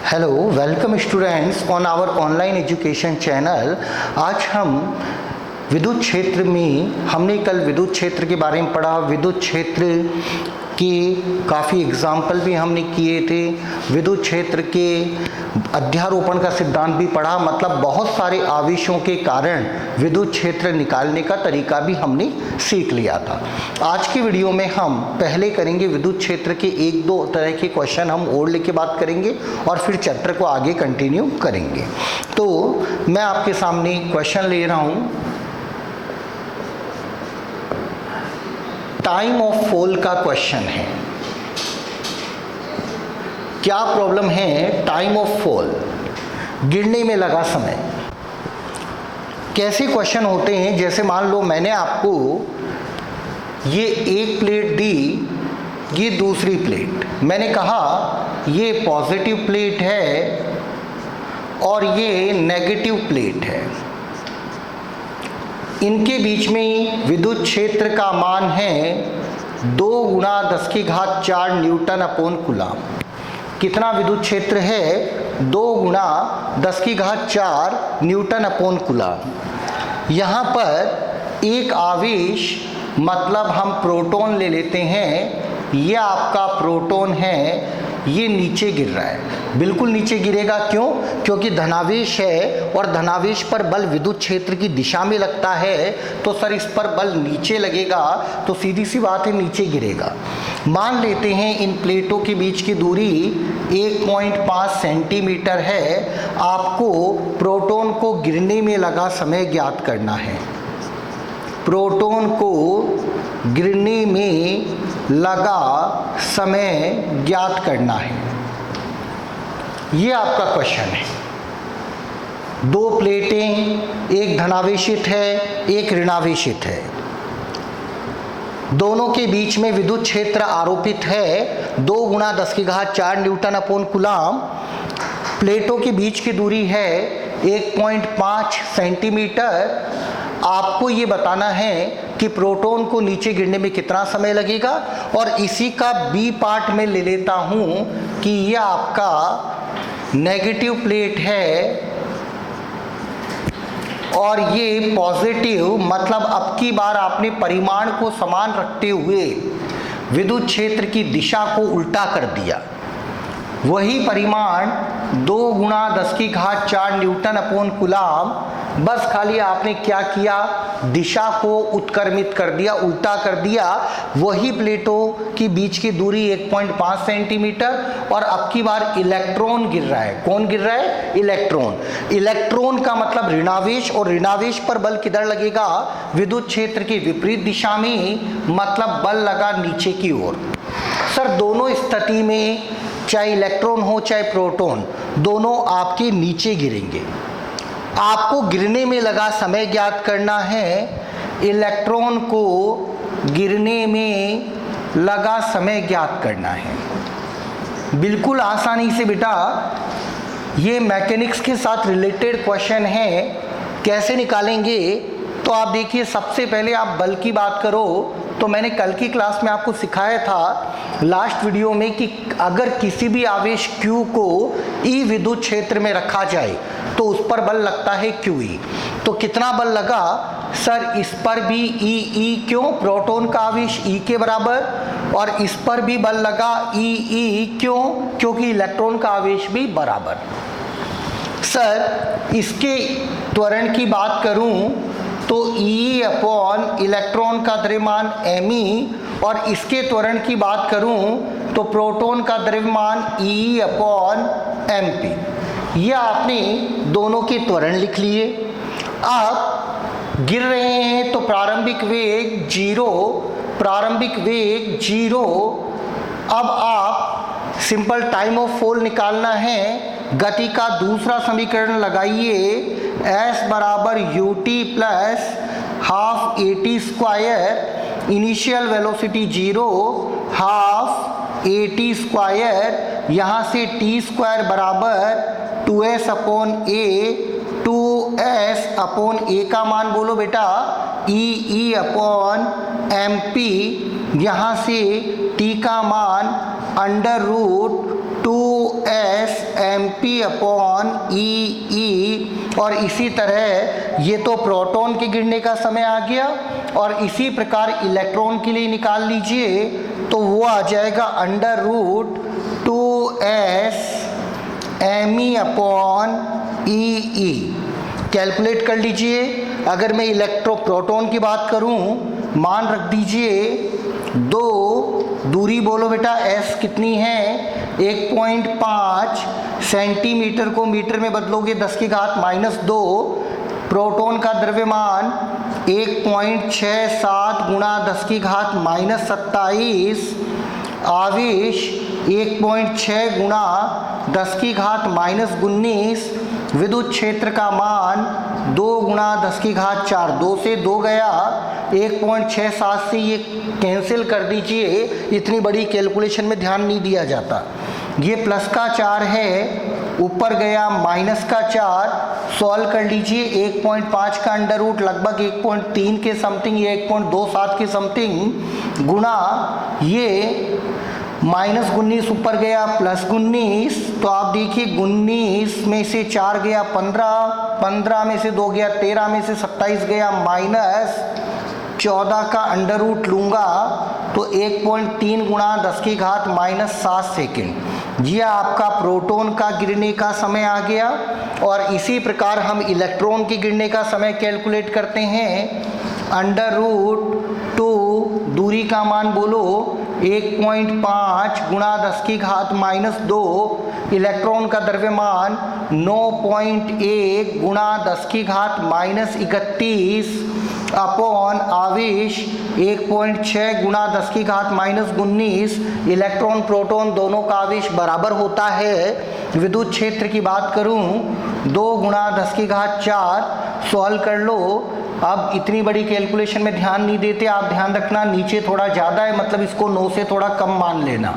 Hello welcome students on our online education channel. आज हम विद्युत क्षेत्र में हमने कल विद्युत क्षेत्र के बारे में पढ़ा। विद्युत क्षेत्र के काफ़ी एग्जाम्पल भी हमने किए थे। विद्युत क्षेत्र के अध्यारोपण का सिद्धांत भी पढ़ा, मतलब बहुत सारे आवेशों के कारण विद्युत क्षेत्र निकालने का तरीका भी हमने सीख लिया था। आज की वीडियो में हम पहले करेंगे विद्युत क्षेत्र के एक दो तरह के क्वेश्चन हम और लेके बात करेंगे और फिर चैप्टर को आगे कंटिन्यू करेंगे। तो मैं आपके सामने क्वेश्चन ले रहा हूँ। टाइम ऑफ फॉल का क्वेश्चन है। क्या प्रॉब्लम है? टाइम ऑफ फॉल, गिरने में लगा समय। कैसे क्वेश्चन होते हैं? जैसे मान लो मैंने आपको ये एक प्लेट दी, ये दूसरी प्लेट, मैंने कहा ये पॉजिटिव प्लेट है और ये नेगेटिव प्लेट है। इनके बीच में विद्युत क्षेत्र का मान है 2 गुणा 10 की घात 4 न्यूटन अपॉन कूलम। कितना विद्युत क्षेत्र है? 2 गुणा 10 की घात 4 न्यूटन अपॉन कूलम। यहाँ पर एक आवेश, मतलब हम प्रोटॉन ले लेते हैं। ये आपका प्रोटॉन है, ये नीचे गिर रहा है, बिल्कुल नीचे गिरेगा। क्यों? क्योंकि धनावेश है और धनावेश पर बल विद्युत क्षेत्र की दिशा में लगता है, तो सर इस पर बल नीचे लगेगा, तो सीधी सी बात है नीचे गिरेगा। मान लेते हैं इन प्लेटों के बीच की दूरी 1.5 सेंटीमीटर है। आपको प्रोटॉन को गिरने में लगा समय ज्ञात करना है। प्रोटॉन को गिरने में लगा समय ज्ञात करना है। ये आपका क्वेश्चन है। 2 प्लेटें, एक धनावेशित है एक ऋणावेशित है। दोनों के बीच में विद्युत क्षेत्र आरोपित है 2 गुणा 10 की घात 4 न्यूटन अपॉन कूलम। प्लेटों के बीच की दूरी है 1.5 सेंटीमीटर। आपको ये बताना है कि प्रोटॉन को नीचे गिरने में कितना समय लगेगा, और इसी का बी पार्ट में ले लेता हूं कि यह आपका नेगेटिव प्लेट है और ये पॉजिटिव, मतलब अब की बार आपने परिमाण को समान रखते हुए विद्युत क्षेत्र की दिशा को उल्टा कर दिया। वही परिमाण 2 गुणा 10 की घात 4 न्यूटन अपॉन कूलम, बस खाली आपने क्या किया? दिशा को उत्क्रमित कर दिया, उल्टा कर दिया। वही प्लेटों की बीच की दूरी 1.5 सेंटीमीटर और अब की बार इलेक्ट्रॉन गिर रहा है। कौन गिर रहा है? इलेक्ट्रॉन। इलेक्ट्रॉन का मतलब ऋणावेश, और ऋणावेश पर बल किधर लगेगा? विद्युत क्षेत्र की विपरीत दिशा में, मतलब बल लगा नीचे की ओर। सर दोनों स्थिति में, चाहे इलेक्ट्रॉन हो चाहे प्रोटॉन, दोनों आपके नीचे गिरेंगे। आपको गिरने में लगा समय ज्ञात करना है। इलेक्ट्रॉन को गिरने में लगा समय ज्ञात करना है। बिल्कुल आसानी से बेटा, ये मैकेनिक्स के साथ रिलेटेड क्वेश्चन है। कैसे निकालेंगे? तो आप देखिए, सबसे पहले आप बल की बात करो तो मैंने कल की क्लास में आपको सिखाया था लास्ट वीडियो में कि अगर किसी भी आवेश Q को E विद्युत क्षेत्र में रखा जाए तो उस पर बल लगता है QE। तो कितना बल लगा? सर इस पर भी E। क्यों? प्रोटॉन का आवेश E के बराबर, और इस पर भी बल लगा E। क्यों? क्योंकि इलेक्ट्रॉन का आवेश भी बराबर। सर इसके त्वरण की बात करूं तो E अपॉन इलेक्ट्रॉन का द्रव्यमान me, और इसके त्वरण की बात करूं तो प्रोटॉन का द्रव्यमान E अपॉन mp। यह आपने दोनों के त्वरण लिख लिए। अब गिर रहे हैं तो प्रारंभिक वेग 0, प्रारंभिक वेग 0। अब आप सिंपल टाइम ऑफ फॉल निकालना है। गति का दूसरा समीकरण लगाइए, s बराबर ut plus half at square, initial velocity 0, half at square, यहाँ से t स्क्वायर बराबर 2s upon a, 2s upon a का मान बोलो बेटा e अपॉन mp, यहाँ से t का मान under root 2s mp P upon E, और इसी तरह ये तो प्रोटॉन के गिरने का समय आ गया, और इसी प्रकार इलेक्ट्रॉन के लिए निकाल लीजिए तो वो आ जाएगा under root 2s me upon e. Calculate कर लीजिए। अगर मैं प्रोटॉन की बात करूं, मान रख दीजिए 2, दूरी बोलो बेटा s कितनी है, 1.5 सेंटीमीटर को मीटर में बदलोगे 10 की घात -2, प्रोटॉन का द्रव्यमान 1.67 गुणा 10 की घात -27, आवेश 1.6 गुणा 10 की घात -19, विद्युत क्षेत्र का मान 2 गुणा 10 की घात 4, 2 से 2 गया, 1.67 से ये कैंसिल कर दीजिए। इतनी बड़ी कैलकुलेशन में ध्यान नहीं दिया जाता। ये प्लस का 4 है, ऊपर गया माइनस का 4, सॉल्व कर लीजिए। 1.5 का अंडर रूट लगभग 1.3 के समथिंग, ये 1.27 के समथिंग, गुणा ये -19 ऊपर गया +19, तो आप देखिए 19 में से 4 गया 15, 15 में से 2 गया 13, में से 27 गया -14 का अंडर रूट लूँगा तो 1.3 गुणा 10 की घात -7 सेकेंड। ये आपका प्रोटॉन का गिरने का समय आ गया। और इसी प्रकार हम इलेक्ट्रॉन के गिरने का समय कैलकुलेट करते हैं। अंडर रूट 2, दूरी का मान बोलो 1.5 गुणा 10 की घात -2, इलेक्ट्रॉन का द्रव्यमान 9.1 गुणा 10 की घात -31 अपॉन आवेश 1.6 गुणा 10 की घात -19। इलेक्ट्रॉन प्रोटॉन दोनों का आवेश बराबर होता है। विद्युत क्षेत्र की बात करूं 2 गुणा 10 की घात 4, सॉल्व कर लो। अब इतनी बड़ी कैलकुलेशन में ध्यान नहीं देते, आप ध्यान रखना नीचे थोड़ा ज़्यादा है, मतलब इसको 9 से थोड़ा कम मान लेना।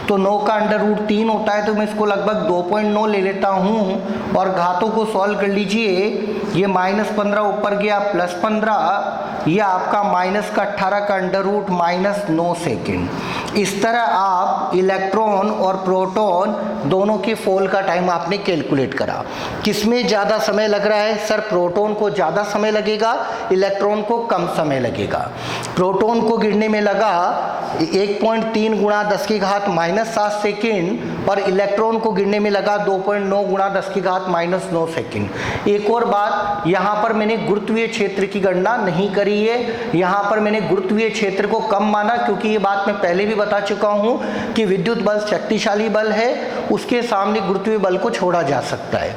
तो 9 का अंडर रूट 3 होता है, तो मैं इसको लगभग 2.9 ले लेता हूँ और घातों को सॉल्व कर लीजिए। ये -15 ऊपर गया +15, ये आपका -18 का अंडर रूट -9 सेकेंड। इस तरह आप इलेक्ट्रॉन और प्रोटॉन दोनों के फॉल का टाइम आपने कैलकुलेट करा। किसमें ज़्यादा समय लग रहा है? सर प्रोटॉन को ज़्यादा समय लगेगा, इलेक्ट्रॉन को कम समय लगेगा। प्रोटॉन को गिरने में लगा 1.3 गुणा 10 की घात -7 सेकेंड और इलेक्ट्रॉन को गिरने में लगा 2.9 गुणा 10 की घात -9 सेकेंड। एक और बात, यहाँ पर मैंने गुरुत्वीय क्षेत्र की गणना नहीं करी है। यहाँ पर मैंने गुरुत्वीय क्षेत्र को कम माना, क्योंकि ये बात मैं पहले भी बता चुका हूँ कि विद्युत बल शक्तिशाली बल है, उसके सामने गुरुत्वीय बल को छोड़ा जा सकता है।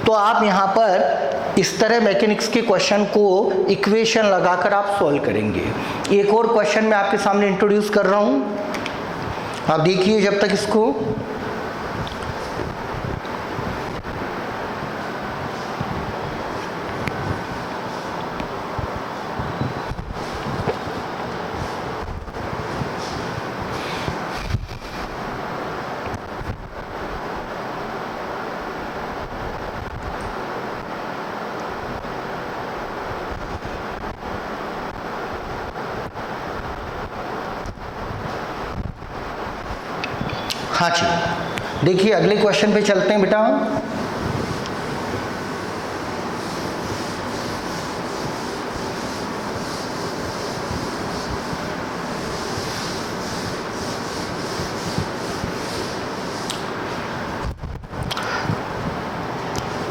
तो आप यहाँ पर इस तरह मैकेनिक्स के क्वेश्चन को इक्वेशन लगाकर आप सॉल्व करेंगे। एक और क्वेश्चन मैं आपके सामने इंट्रोड्यूस कर रहा हूँ, आप देखिए जब तक इसको। हाँ जी, देखिए अगले क्वेश्चन पे चलते हैं बेटा।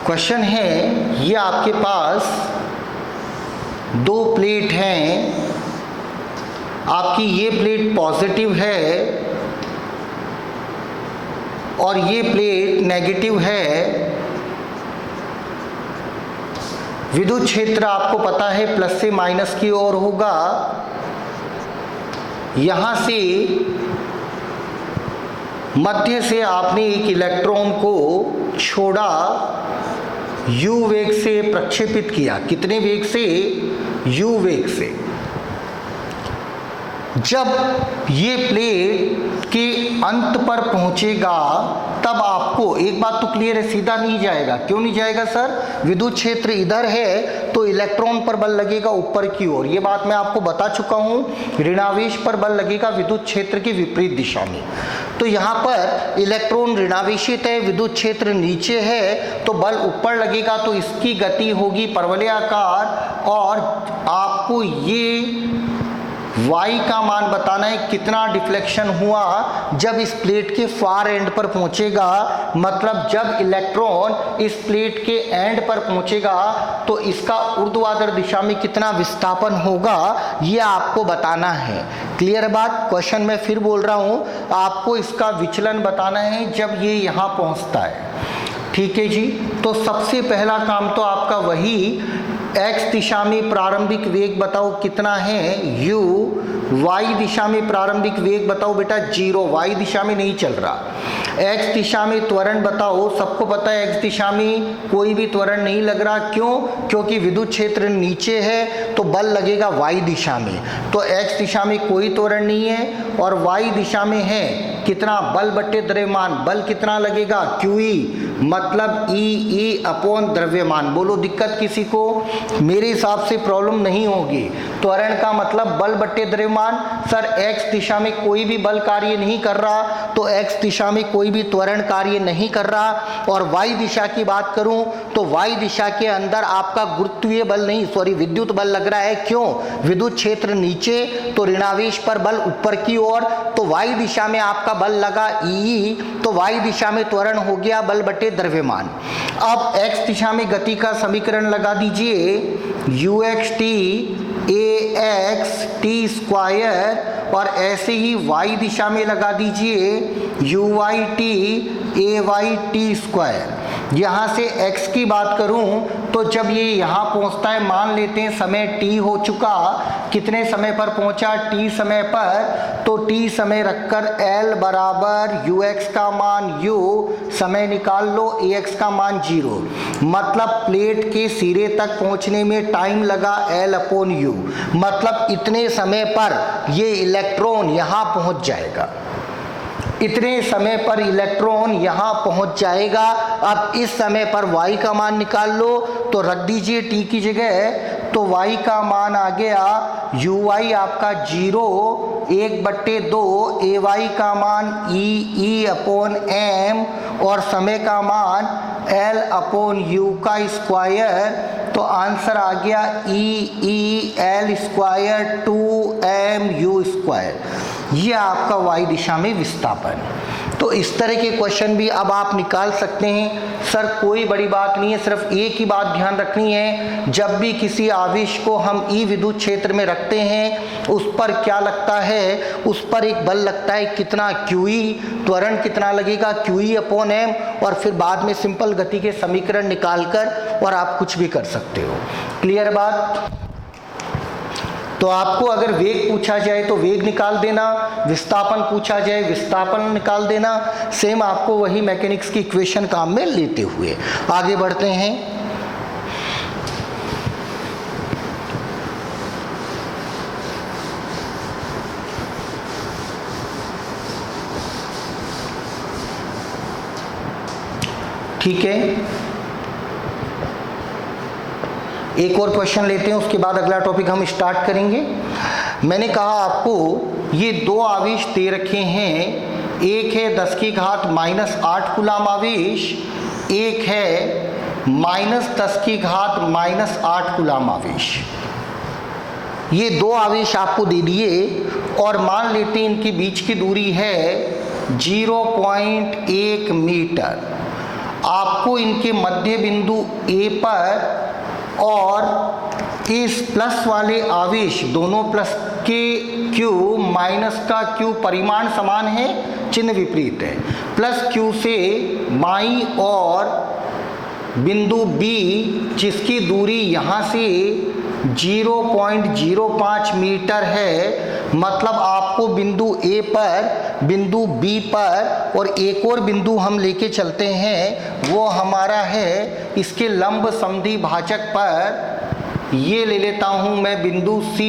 क्वेश्चन है, ये आपके पास 2 प्लेट हैं, आपकी ये प्लेट पॉजिटिव है और ये प्लेट नेगेटिव है। विद्युत क्षेत्र आपको पता है प्लस से माइनस की ओर होगा। यहाँ से मध्य से आपने एक इलेक्ट्रॉन को छोड़ा, u वेग से प्रक्षेपित किया। कितने वेग से? u वेग से। जब ये प्लेट के अंत पर पहुंचेगा तब आपको एक बात तो क्लियर है, सीधा नहीं जाएगा। क्यों नहीं जाएगा सर? विद्युत क्षेत्र इधर है तो इलेक्ट्रॉन पर बल लगेगा ऊपर की ओर, ये बात मैं आपको बता चुका हूं। ऋणावेश पर बल लगेगा विद्युत क्षेत्र की विपरीत दिशा में। तो यहाँ पर इलेक्ट्रॉन ऋणावेशित है, विद्युत क्षेत्र नीचे है, तो बल ऊपर लगेगा, तो इसकी गति होगी परवलयाकार। और आपको ये y का मान बताना है कितना डिफ्लेक्शन हुआ जब इस प्लेट के फार एंड पर पहुंचेगा, मतलब जब इलेक्ट्रॉन इस प्लेट के एंड पर पहुंचेगा तो इसका ऊर्ध्वाधर दिशा में कितना विस्थापन होगा, ये आपको बताना है। क्लियर बात? क्वेश्चन मैं फिर बोल रहा हूं, आपको इसका विचलन बताना है जब ये यहां पहुंचता है। ठीक है जी। तो सबसे पहला काम तो आपका वही, x दिशा में प्रारंभिक वेग बताओ कितना है u, y दिशा में प्रारंभिक वेग बताओ बेटा 0, y दिशा में नहीं चल रहा। x दिशा में त्वरण बताओ, सबको पता है x दिशा में कोई भी त्वरण नहीं लग रहा। क्यों? क्योंकि विद्युत क्षेत्र नीचे है तो बल लगेगा y दिशा में, तो x दिशा में कोई त्वरण नहीं है। और y दिशा में है कितना? बल बट्टे द्रव्यमान, बल कितना लगेगा? QE, मतलब E अपॉन द्रव्यमान। बोलो दिक्कत किसी को? मेरे हिसाब से प्रॉब्लम नहीं होगी। त्वरण का मतलब बल बट्टे द्रव्यमान। सर x दिशा में कोई भी बल कार्य नहीं कर रहा, तो x दिशा में कोई भी त्वरण कार्य नहीं कर रहा। और y दिशा की बात करूं तो y दिशा के अंदर आपका गुरुत्वीय बल नहीं, सॉरी विद्युत बल लग रहा है। क्यों? विद्युत क्षेत्र नीचे तो ऋणावेश पर बल ऊपर की ओर, तो y दिशा में आपका बल लगा E, तो y दिशा में त्वरण हो गया बल बट्टे द्रव्यमान। अब x दिशा में गति का समीकरण लगा दीजिए, uxt ax t स्क्वायर, और ऐसे ही y दिशा में लगा दीजिए uyt ay t स्क्वायर। यहाँ से x की बात करूं तो जब ये यहाँ पहुँचता है, मान लेते हैं समय t हो चुका, कितने समय पर पहुँचा? t समय पर, तो t समय रखकर l बराबर ux का मान u, समय निकाल लो, ax का मान 0, मतलब प्लेट के सिरे तक पहुँचने में टाइम लगा l अपॉन u, मतलब इतने समय पर ये इलेक्ट्रॉन यहाँ पहुँच जाएगा, इतने समय पर इलेक्ट्रॉन यहाँ पहुँच जाएगा। अब इस समय पर y का मान निकाल लो, तो रख दीजिए t की जगह, तो y का मान आ गया uy आपका 0, 1/2, ay का मान e अपॉन m, और समय का मान l अपॉन u का स्क्वायर, तो आंसर आ गया e l square 2mu square. ये आपका y दिशा में विस्थापन। तो इस तरह के क्वेश्चन भी अब आप निकाल सकते हैं। सर कोई बड़ी बात नहीं है, सिर्फ एक ही बात ध्यान रखनी है, जब भी किसी आवेश को हम ई विद्युत क्षेत्र में रखते हैं उस पर क्या लगता है? उस पर एक बल लगता है, कितना? QE, त्वरण कितना लगेगा? QE अपॉन m, और फिर बाद में सिंपल गति के समीकरण निकालकर और आप कुछ भी कर सकते हो। क्लियर बात? तो आपको अगर वेग पूछा जाए तो वेग निकाल देना, विस्थापन पूछा जाए विस्थापन निकाल देना। सेम आपको वही मैकेनिक्स की इक्वेशन काम में लेते हुए आगे बढ़ते हैं। ठीक है, एक और क्वेश्चन लेते हैं, उसके बाद अगला टॉपिक हम स्टार्ट करेंगे। मैंने कहा आपको ये दो आवेश दे रखे हैं, एक है 10⁻⁻8 कूलाम आवेश, एक है -10⁻⁻8 कूलाम आवेश। ये दो आवेश आपको दे दिए और मान लेते हैं इनके बीच की दूरी है 0.1 मीटर। आपको इनके मध्य बिंदु A पर और इस प्लस वाले आवेश, दोनों प्लस के Q माइनस का Q परिमाण समान है, चिन्ह विपरीत है, प्लस Q से बाईं और बिंदु B जिसकी दूरी यहाँ से 0.05 मीटर है, मतलब आपको बिंदु A पर, बिंदु B पर और एक और बिंदु हम लेके चलते हैं, वो हमारा है इसके लंब समद्वि भाजक पर, ये ले लेता हूँ मैं बिंदु C,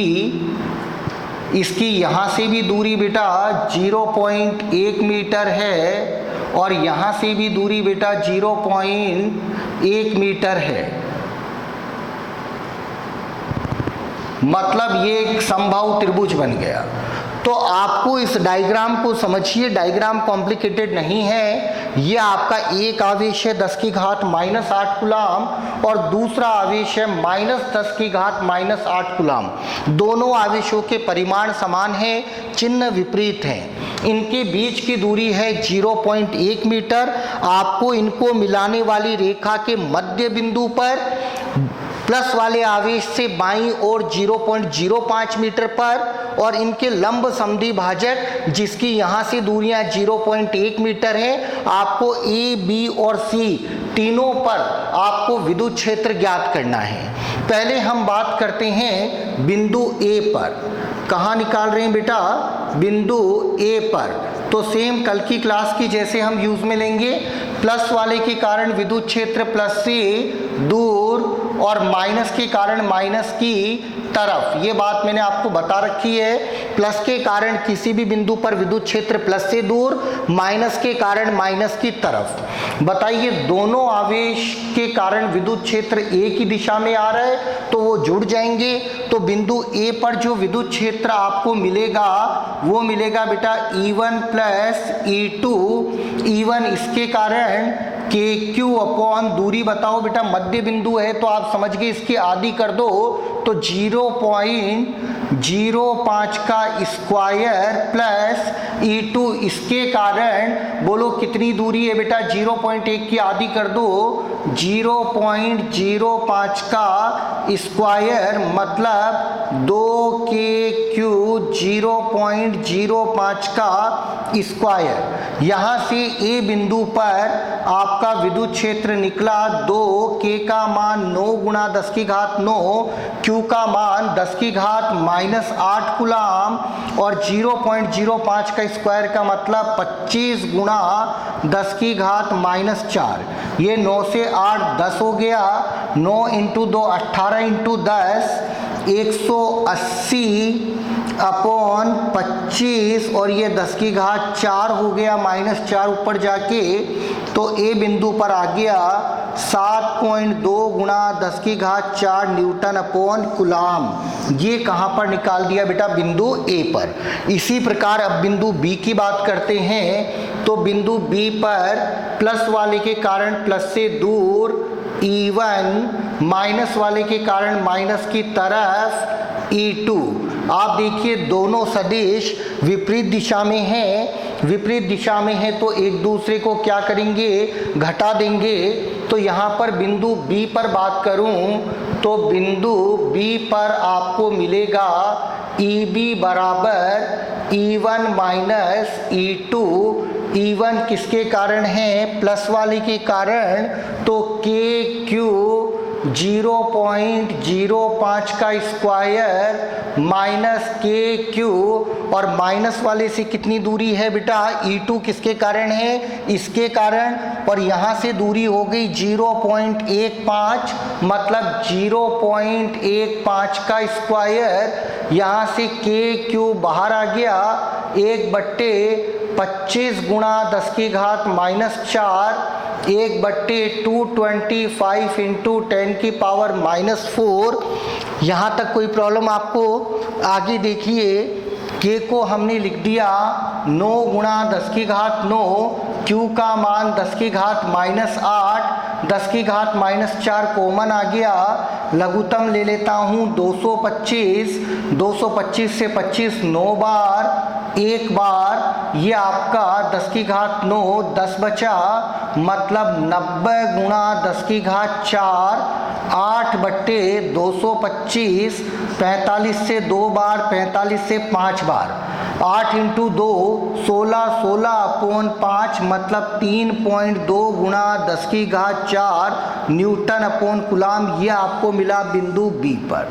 इसकी यहाँ से भी दूरी बेटा 0.1 मीटर है और यहाँ से भी दूरी बेटा 0.1 मीटर है। मतलब ये एक समबाहु त्रिभुज बन गया। तो आपको इस डायग्राम को समझिए, डायग्राम कॉम्प्लिकेटेड नहीं है। ये आपका एक आवेश है 10 की घात -8 कूलाम और दूसरा आवेश है -10 की घात -8 कूलाम। दोनों आवेशों के परिमाण समान हैं, चिन्ह विपरीत हैं। इनके बीच की दूरी है 0.1 मीटर। आपको इनको मिलाने वाली रेखा के मध्य बिंदु पर प्लस वाले आवेश से बाईं ओर 0.05 मीटर पर और इनके लंब समद्वि भाजक जिसकी यहाँ से दूरियां 0.1 मीटर है, आपको ए, बी और सी तीनों पर आपको विद्युत क्षेत्र ज्ञात करना है। पहले हम बात करते हैं बिंदु ए पर। कहाँ निकाल रहे हैं बेटा? बिंदु ए पर। तो सेम कल की क्लास की जैसे हम यूज में लेंगे, प्लस वाले के कारण विद्युत क्षेत्र प्लस से दूर और माइनस के कारण माइनस की तरफ। ये बात मैंने आपको बता रखी है। प्लस के कारण किसी भी बिंदु पर विद्युत क्षेत्र प्लस से दूर, माइनस के कारण माइनस की तरफ। बताइए, दोनों आवेश के कारण विद्युत क्षेत्र एक ही दिशा में आ रहा है तो वो जुड़ जाएंगे। तो बिंदु ए पर जो विद्युत क्षेत्र आपको मिलेगा वो मिलेगा बेटा E1 प्लस E2। E1 इसके कारण KQ अपॉन दूरी बताओ बेटा, मध्य बिंदु है तो आप समझ गए, इसकी आधी कर दो तो 0.05 का स्क्वायर प्लस E2 इसके कारण बोलो कितनी दूरी है बेटा? 0.1 की आधी कर दो 0.05 का स्क्वायर मतलब 2KQ 0.05 का स्क्वायर। यहाँ से ए बिंदु पर आपका विद्युत क्षेत्र निकला 2K का मान 9 गुणा 10 की घात 9, Q का मान 10 की घात -8 कूलाम और 0.05 का स्क्वायर का मतलब 25 गुणा 10 की घात -4। ये 9 से 8 10 हो गया, 9 इंटू 2 18 इंटू 10 180 अपॉन 25 और ये 10 की घात 4 हो गया, -4 ऊपर जाके तो ए बिंदु पर आ गया 7.2 गुणा 10 की घात 4 न्यूटन अपॉन कूलाम। ये कहाँ पर निकाल दिया बेटा? बिंदु ए पर। इसी प्रकार अब बिंदु बी की बात करते हैं। तो बिंदु बी पर प्लस वाले के कारण प्लस से दूर E1, माइनस वाले के कारण माइनस की तरफ E2। आप देखिए दोनों सदिश विपरीत दिशा में हैं। विपरीत दिशा में है तो एक दूसरे को क्या करेंगे? घटा देंगे। तो यहाँ पर बिंदु बी पर बात करूँ तो बिंदु बी पर आपको मिलेगा EB बराबर E1 माइनस E2। E1 किसके कारण है? प्लस वाले के कारण। तो KQ 0.05 का स्क्वायर माइनस KQ और माइनस वाले से कितनी दूरी है बेटा? E2 किसके कारण है? इसके कारण। और यहाँ से दूरी हो गई 0.15 मतलब 0.15 का स्क्वायर। यहाँ से KQ बाहर आ गया 1/25 गुणा 10 की घात -4 1/225 इंटू 10 की पावर -4। यहाँ तक कोई प्रॉब्लम आपको? आगे देखिए, K को हमने लिख दिया 9 गुणा 10 की घात 9, Q का मान 10 की घात -8, 10 की घात -4 कॉमन आ गया। लघुत्तम ले लेता हूँ 225, 225 से 25 9 बार, एक बार ये आपका 10 की घात 9 10 बचा मतलब 90 गुणा 10 की घात 4 8/225 45 से 2 बार 45 से 5 बार 8 इंटू 2 16 16/5 मतलब 3.2 गुणा 10 की घात 4 न्यूटन अपॉन कूलाम। ये आपको मिला बिंदु बी पर।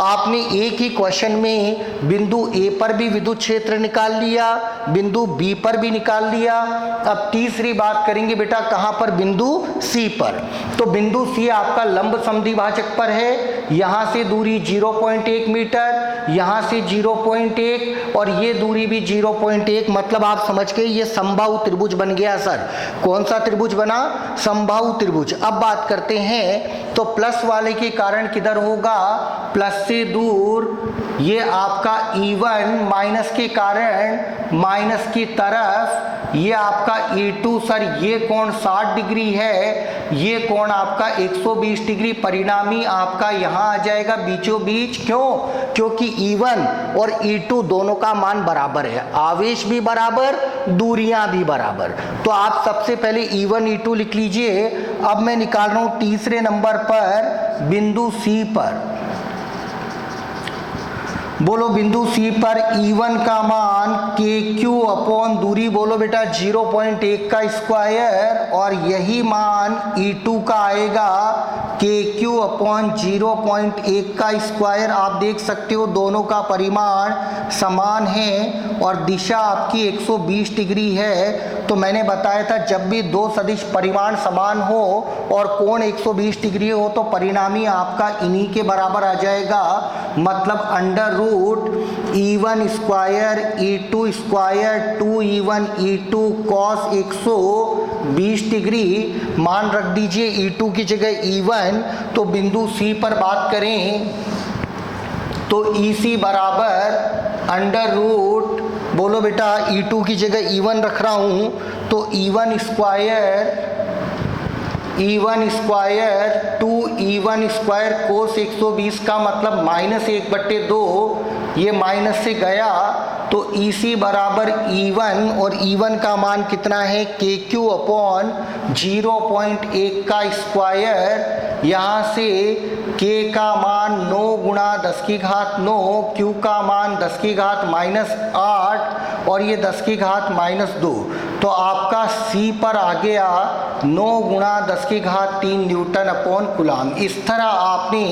आपने एक ही क्वेश्चन में बिंदु ए पर भी विद्युत क्षेत्र निकाल लिया, बिंदु बी पर भी निकाल लिया। अब तीसरी बात करेंगे बेटा कहाँ पर? बिंदु सी पर। तो बिंदु सी आपका लंब समद्विभाजक पर है। यहाँ से दूरी 0.1 मीटर, यहाँ से 0.1 और ये दूरी भी 0.1, मतलब आप समझ गए ये समबाहु त्रिभुज बन गया सर। कौन सा त्रिभुज बना? समबाहु त्रिभुज। अब बात करते हैं तो प्लस वाले के कारण किधर होगा? प्लस से दूर ये आपका E1, माइनस के कारण माइनस की तरफ ये आपका E2 सर, ये कोण 60 डिग्री है, ये कोण आपका 120 डिग्री, परिणामी आपका यहाँ आ जाएगा बीचों बीच। क्यों? क्योंकि E1 और E2 दोनों का मान बराबर है, आवेश भी बराबर, दूरियां भी बराबर। तो आप सबसे पहले E1 E2 लिख लीजिए। अब मैं निकाल रहा हूं तीसरे नंबर पर बिंदु C पर। बोलो बिंदु C पर E1 का मान KQ अपॉन दूरी बोलो बेटा 0.1 का स्क्वायर, और यही मान E2 का आएगा KQ अपॉन 0.1 का स्क्वायर। आप देख सकते हो दोनों का परिमाण समान है और दिशा आपकी 120 डिग्री है। तो मैंने बताया था जब भी दो सदिश परिमाण समान हो और कोण 120 डिग्री हो तो परिणामी आपका इन्हीं के बराबर आ जाएगा, मतलब under root E1 square E2 square 2E1 E2 cos 120 degree. मान रख दीजिए E2 की जगह E1। तो बिंदु C पर बात करें तो EC बराबर अंडर रूट, बोलो बेटा E2 की जगह E1 रख रहा हूं तो E1 स्क्वायर 2E1 स्क्वायर कोस 120 का मतलब -1/2, ये माइनस से गया तो EC बराबर E1 और E1 का मान कितना है? KQ अपॉन 0.1 का स्क्वायर। यहाँ से K का मान 9 गुणा 10 की घात 9, Q का मान 10 की घात -8 और ये 10 की घात -2। तो आपका C पर आ गया 9 गुणा 10 की घात 3 न्यूटन अपॉन कूलाम। इस तरह आपने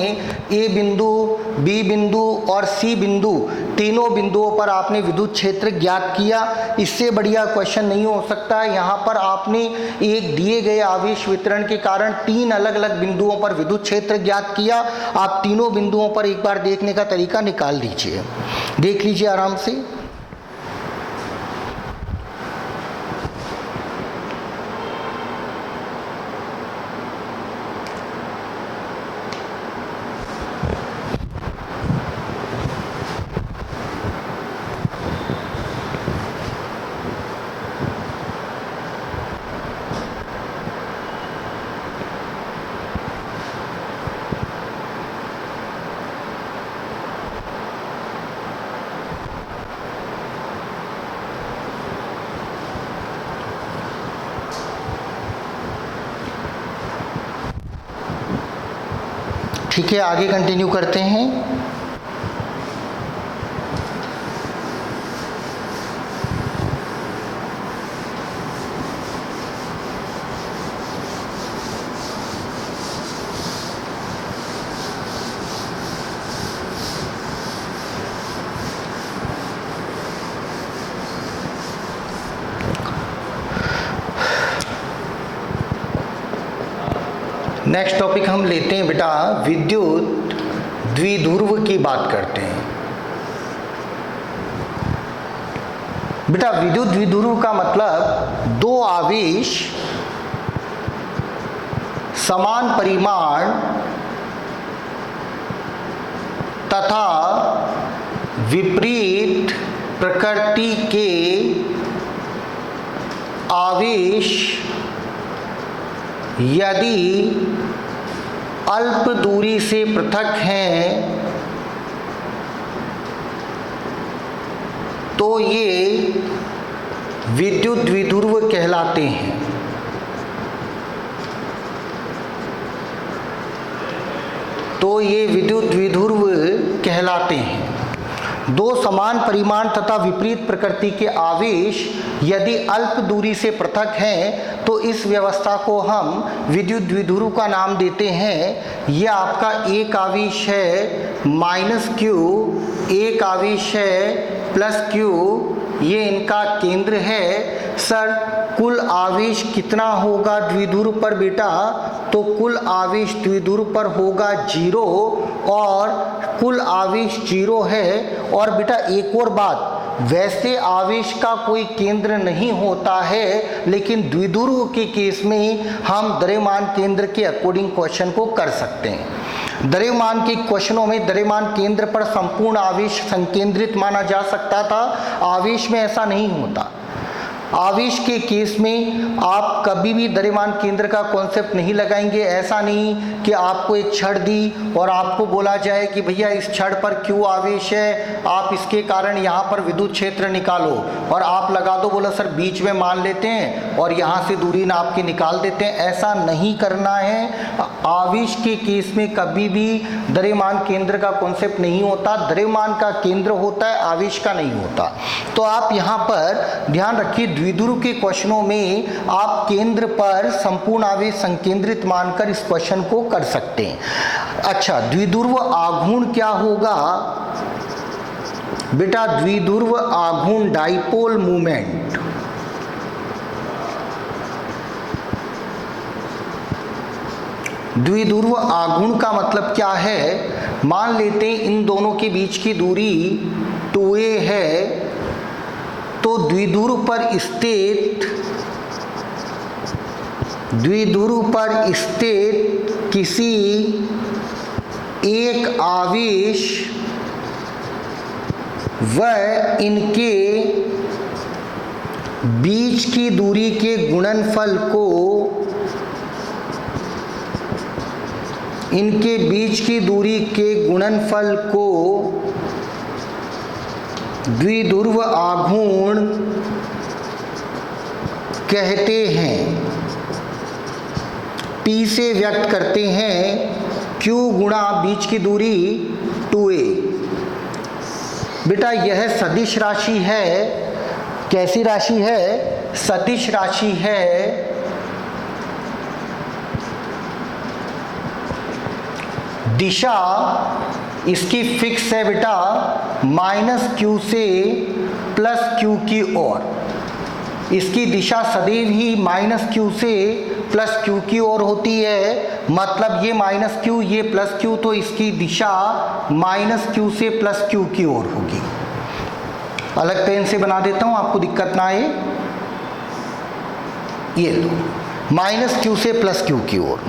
A बिंदु, B बिंदु और C बिंदु, तीनों बिंदुओं पर आपने विद्युत क्षेत्र ज्ञात किया। इससे बढ़िया क्वेश्चन नहीं हो सकता है। यहाँ पर आपने एक दिए गए आवेश वितरण के कारण 3 अलग अलग बिंदुओं पर विद्युत क्षेत्र ज्ञात किया। आप तीनों बिंदुओं पर एक बार देखने का तरीका निकाल लीजिए, देख लीजिए आराम से। ठीक है, आगे कंटिन्यू करते हैं। नेक्स्ट टॉपिक हम लेते हैं बेटा विद्युत द्विध्रुव की बात करते हैं। बेटा विद्युत द्विध्रुव का मतलब दो आवेश समान परिमाण तथा विपरीत प्रकृति के आवेश यदि अल्प दूरी से पृथक हैं तो ये विद्युत द्विध्रुव कहलाते हैं। तो ये विद्युत द्विध्रुव कहलाते हैं। दो समान परिमाण तथा विपरीत प्रकृति के आवेश यदि अल्प दूरी से पृथक हैं तो इस व्यवस्था को हम विद्युत द्विध्रुव का नाम देते हैं। यह आपका एक आवेश है -Q, एक आवेश है +Q, ये इनका केंद्र है। सर कुल आवेश कितना होगा द्विध्रुव पर बेटा? तो कुल आवेश द्विध्रुव पर होगा 0 और कुल आवेश 0 है। और बेटा एक और बात, वैसे आवेश का कोई केंद्र नहीं होता है, लेकिन द्विध्रुव के केस में हम द्रव्यमान केंद्र के अकॉर्डिंग क्वेश्चन को कर सकते हैं। द्रव्यमान के क्वेश्चनों में द्रव्यमान केंद्र पर संपूर्ण आवेश संकेंद्रित माना जा सकता था, आवेश में ऐसा नहीं होता। आवेश के केस में आप कभी भी द्रव्यमान केंद्र का कॉन्सेप्ट नहीं लगाएंगे। ऐसा नहीं कि आपको एक छड़ दी और आपको बोला जाए कि भैया इस छड़ पर क्यों आवेश है, आप इसके कारण यहाँ पर विद्युत क्षेत्र निकालो, और आप लगा दो, बोला सर बीच में मान लेते हैं और यहाँ से दूरी नाप के निकाल देते हैं। ऐसा नहीं करना है। आवेश के केस में कभी भी द्रव्यमान केंद्र का कॉन्सेप्ट नहीं होता, द्रव्यमान का केंद्र होता है, आवेश का नहीं होता। तो आप यहाँ पर ध्यान रखिए, द्विध्रुव के क्वेश्चनों में आप केंद्र पर संपूर्ण आवेश संकेंद्रित मानकर इस क्वेश्चन को कर सकते हैं। अच्छा, द्विध्रुव आघूर्ण क्या होगा बेटा? द्विध्रुव आघूर्ण डाइपोल मूवमेंट। द्विध्रुव आघूर्ण का मतलब क्या है? मान लेते हैं इन दोनों के बीच की दूरी 2a है, तो द्विध्रुव पर स्थित किसी एक आवेश व इनके बीच की दूरी के गुणनफल को द्विध्रुव आघूर्ण कहते हैं। P से व्यक्त करते हैं Q गुणा बीच की दूरी 2a। बेटा यह सदिश राशि है। कैसी राशि है? सदिश राशि है। दिशा इसकी फिक्स है बेटा, -q से +q की ओर। इसकी दिशा सदैव ही -q से +q की ओर होती है। मतलब ये -q, ये +q, तो इसकी दिशा -q से +q की ओर होगी। अलग पेन से बना देता हूं, आपको दिक्कत ना आए। ये लो, -q से +q की ओर।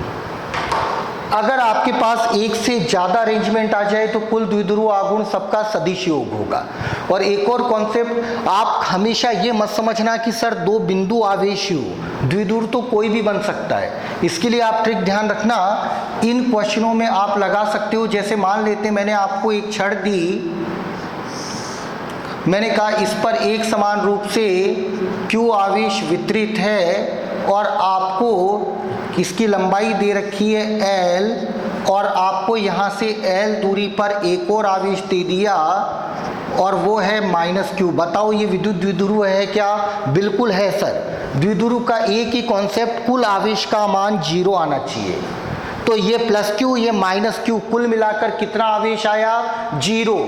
अगर आपके पास एक से ज़्यादा अरेंजमेंट आ जाए तो कुल द्विध्रुव आघूर्ण सबका सदिश योग होगा। और एक और कॉन्सेप्ट, आप हमेशा ये मत समझना कि सर दो बिंदु आवेश हो, द्विध्रुव तो कोई भी बन सकता है। इसके लिए आप ट्रिक ध्यान रखना, इन क्वेश्चनों में आप लगा सकते हो। जैसे मान लेते मैंने आपको एक छड़ दी, मैंने कहा इस पर एक समान रूप से Q आवेश वितरित है और आपको इसकी लंबाई दे रखी है L, और आपको यहाँ से L दूरी पर एक और आवेश दे दिया और वो है -q। बताओ ये विद्युत द्विध्रुव है क्या? बिल्कुल है सर। द्विध्रुव का एक ही कॉन्सेप्ट, कुल आवेश का मान 0 आना चाहिए। तो ये +q, ये -q, कुल मिलाकर कितना आवेश आया? 0।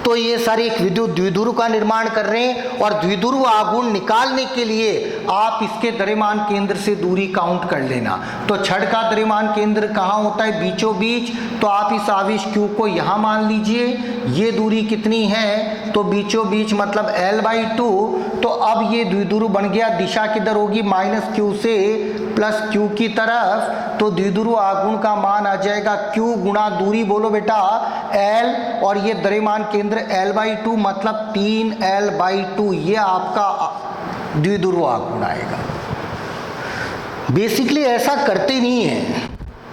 तो ये सारे एक विद्युत द्विध्रुव का निर्माण कर रहे हैं। और द्विध्रुव आघूर्ण निकालने के लिए आप इसके द्रव्यमान केंद्र से दूरी काउंट कर लेना। तो छड़ का द्रव्यमान केंद्र कहाँ होता है? बीचों बीच। तो आप इस आवेश Q को यहाँ मान लीजिए। ये दूरी कितनी है? तो बीचों बीच मतलब L/2। तो अब ये द्विध्रुव बन गया। दिशा किधर होगी? -q से +q की तरफ। तो द्विध्रुव आघूर्ण का मान आ जाएगा Q गुणा दूरी, बोलो बेटा, L, और ये द्रव्यमान केंद्र L/2 मतलब 3L/2। ये आपका द्विध्रुव आघूर्ण आएगा। बेसिकली ऐसा करते नहीं है,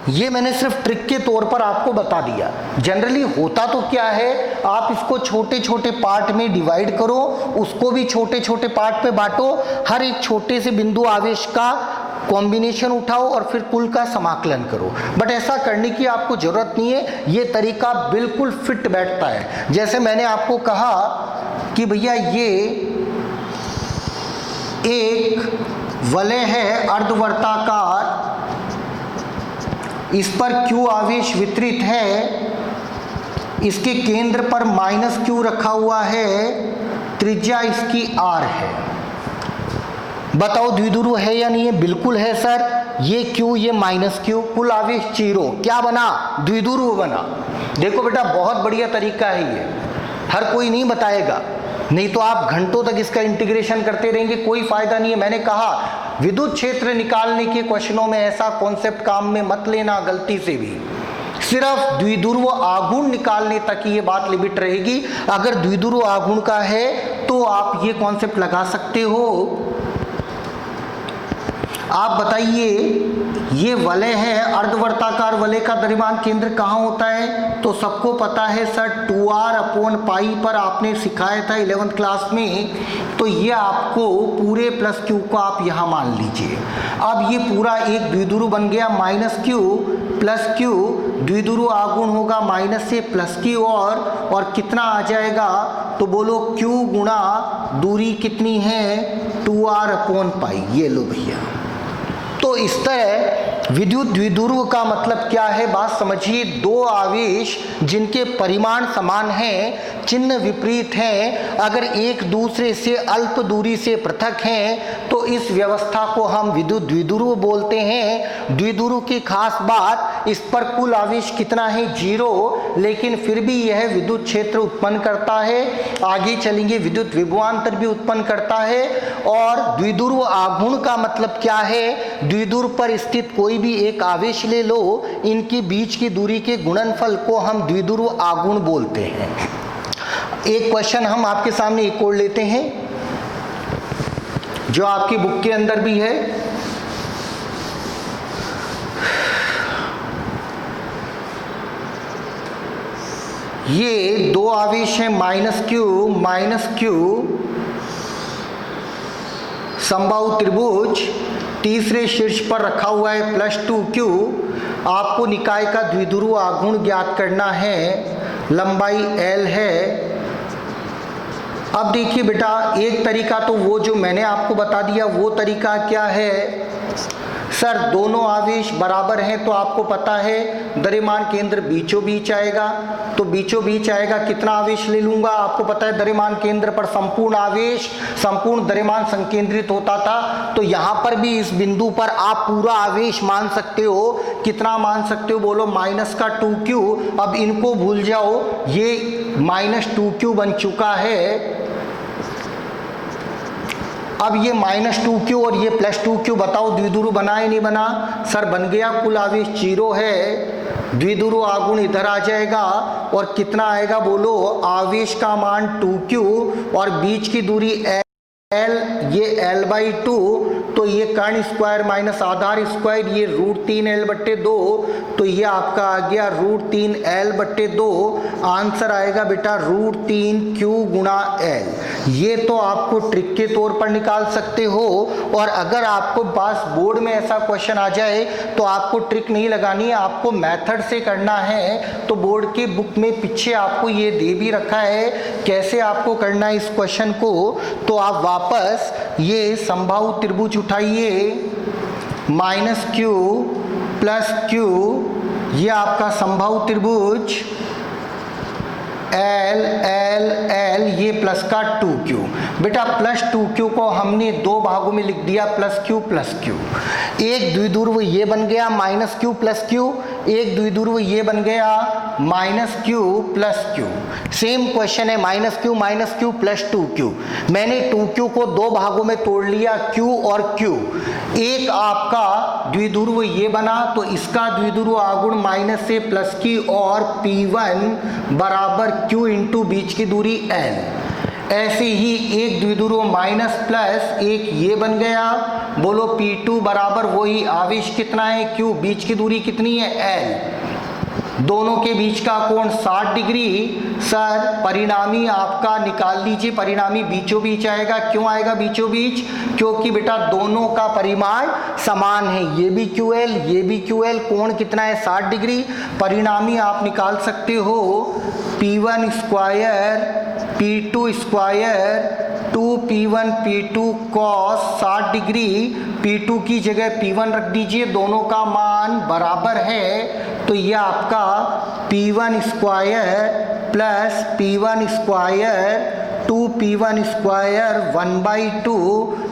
ये मैंने सिर्फ ट्रिक के तौर पर आपको बता दिया। जनरली होता तो क्या है, आप इसको छोटे छोटे पार्ट में डिवाइड करो, उसको भी छोटे छोटे पार्ट पे बांटो, हर एक छोटे से बिंदु आवेश का कॉम्बिनेशन उठाओ और फिर कुल का समाकलन करो। बट ऐसा करने की आपको जरूरत नहीं है, ये तरीका बिल्कुल फिट बैठता है। जैसे मैंने आपको कहा कि भैया ये एक वलय है अर्धवर्ताकार, इस पर Q आवेश वितरित है, इसके केंद्र पर -q रखा हुआ है, त्रिज्या इसकी R है। बताओ द्विध्रुव है या नहीं है? बिल्कुल है सर। ये Q, ये माइनस Q, कुल आवेश 0, क्या बना? द्विध्रुव बना। देखो बेटा बहुत बढ़िया तरीका है ये, हर कोई नहीं बताएगा, नहीं तो आप घंटों तक इसका इंटीग्रेशन करते रहेंगे, कोई फायदा नहीं है। मैंने कहा विद्युत क्षेत्र निकालने के क्वेश्चनों में ऐसा कॉन्सेप्ट काम में मत लेना गलती से भी, सिर्फ द्विध्रुव आघूर्ण निकालने तक ये बात लिमिट रहेगी। अगर द्विध्रुव आघूर्ण का है तो आप ये कॉन्सेप्ट लगा सकते हो। आप बताइए, ये वलय है, अर्धवर्ताकार वलय का द्रव्यमान केंद्र कहाँ होता है? तो सबको पता है सर 2r/π पर आपने सिखाया था 11th क्लास में, तो ये आपको पूरे प्लस Q को आप यहाँ मान लीजिए। अब ये पूरा एक द्विध्रुव बन गया -Q प्लस Q, द्विध्रुव आघूर्ण होगा माइनस से प्लस की ओर, और कितना आ जाएगा? तो बोलो Q गुणा दूरी कितनी है? 2r/π। ये लो भैया। तो इस तरह विद्युत द्विध्रुव का मतलब क्या है, बात समझिए। दो आवेश जिनके परिमाण समान हैं, चिन्ह विपरीत हैं, अगर एक दूसरे से अल्प दूरी से पृथक हैं तो इस व्यवस्था को हम विद्युत द्विध्रुव बोलते हैं। द्विध्रुव की खास बात, इस पर कुल आवेश कितना है? 0, लेकिन फिर भी यह विद्युत क्षेत्र उत्पन्न करता है। आगे चलेंगे, विद्युत विभवांतर भी उत्पन्न करता है। और द्विध्रुव आघूर्ण का मतलब क्या है? द्विध्रुव पर स्थित कोई भी एक आवेश ले लो, इनकी बीच की दूरी के गुणनफल को हम द्विध्रुव आघूर्ण बोलते हैं। एक क्वेश्चन हम आपके सामने एक और लेते हैं जो आपकी बुक के अंदर भी है। ये दो आवेश हैं -Q, समबाहु त्रिभुज, तीसरे शीर्ष पर रखा हुआ है +2Q। आपको निकाय का द्विध्रुव आघूर्ण ज्ञात करना है, लंबाई L है। अब देखिए बेटा, एक तरीका तो वो जो मैंने आपको बता दिया, वो तरीका क्या है? सर दोनों आवेश बराबर हैं तो आपको पता है द्रव्यमान केंद्र बीचों बीच आएगा, तो बीचों बीच आएगा, कितना आवेश ले लूंगा? आपको पता है द्रव्यमान केंद्र पर संपूर्ण आवेश, संपूर्ण द्रव्यमान संकेंद्रित होता था, तो यहाँ पर भी इस बिंदु पर आप पूरा आवेश मान सकते हो। कितना मान सकते हो? बोलो -2Q। अब इनको भूल जाओ, ये -2Q बन चुका है। अब ये -2Q और ये +2Q, बताओ द्विध्रुव बना या नहीं बना? सर बन गया। कुल आवेश 0 है, द्विध्रुव आघूर्ण इधर आ जाएगा और कितना आएगा? बोलो आवेश का मान 2Q और बीच की दूरी L, ये L/2, तो ये कर्ण स्क्वायर माइनस आधार स्क्वायर, ये √3L/2, तो ये आपका आ गया √3L/2। आंसर आएगा बेटा √3Q गुणा L। ये तो आपको ट्रिक के तौर पर निकाल सकते हो। और अगर आपको पास बोर्ड में ऐसा क्वेश्चन आ जाए तो आपको ट्रिक नहीं लगानी है, आपको मेथड से करना है। तो बोर्ड के बुक में पीछे आपको ये दे भी रखा है कैसे आपको करना है इस क्वेश्चन को। तो आप वापस ये समबाहु त्रिभुज उठाइए, -Q प्लस Q, ये आपका समबाहु त्रिभुज L L L, ये प्लस का 2Q। बेटा +2Q को हमने दो भागों में लिख दिया, +Q प्लस Q। एक द्विध्रुव ये बन गया -Q प्लस Q, एक द्विध्रुव ये बन गया -Q plus Q। Same question है, -Q प्लस 2Q। मैंने 2Q को दो भागों में तोड़ लिया, Q और Q। एक आपका द्विध्रुव ये बना, तो इसका द्विध्रुव आघूर्ण माइनस से प्लस की और P1 बराबर Q इंटू बीच की दूरी L। ऐसे ही एक द्विध्रुव माइनस प्लस एक ये बन गया, बोलो P2 बराबर वही आवेश कितना है Q, बीच की दूरी कितनी है L, दोनों के बीच का कोण 60 डिग्री। सर परिणामी आपका निकाल लीजिए, परिणामी बीचों बीच आएगा। क्यों आएगा बीचों बीच? क्योंकि बेटा दोनों का परिमाण समान है, ये भी QL ये भी QL, कोण कितना है 60 डिग्री। परिणामी आप निकाल सकते हो P1 square P2 square 2P1 P2 cos 60 degree. P2 की जगह P1 रख दीजिए, दोनों का मान बराबर है, तो ये आपका P1 square plus P1 square 2P1 square 1/2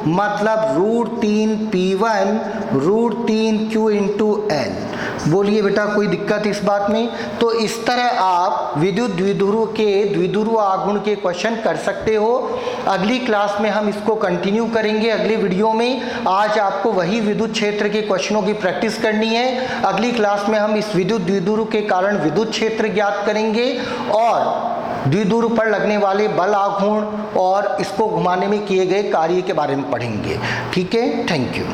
मतलब √3 P1 √3Q इंटू L। बोलिए बेटा कोई दिक्कत इस बात में? तो इस तरह आप विद्युत द्विध्रुव के द्विध्रुव आघूर्ण के क्वेश्चन कर सकते हो। अगली क्लास में हम इसको कंटिन्यू करेंगे अगले वीडियो में। आज आपको वही विद्युत क्षेत्र के क्वेश्चनों की प्रैक्टिस करनी है। अगली क्लास में हम इस विद्युत द्विध्रुव के कारण विद्युत क्षेत्र ज्ञात करेंगे और द्विध्रुव पर लगने वाले बल आघूर्ण और इसको घुमाने में किए गए कार्य के बारे में पढ़ेंगे। ठीक है, थैंक यू।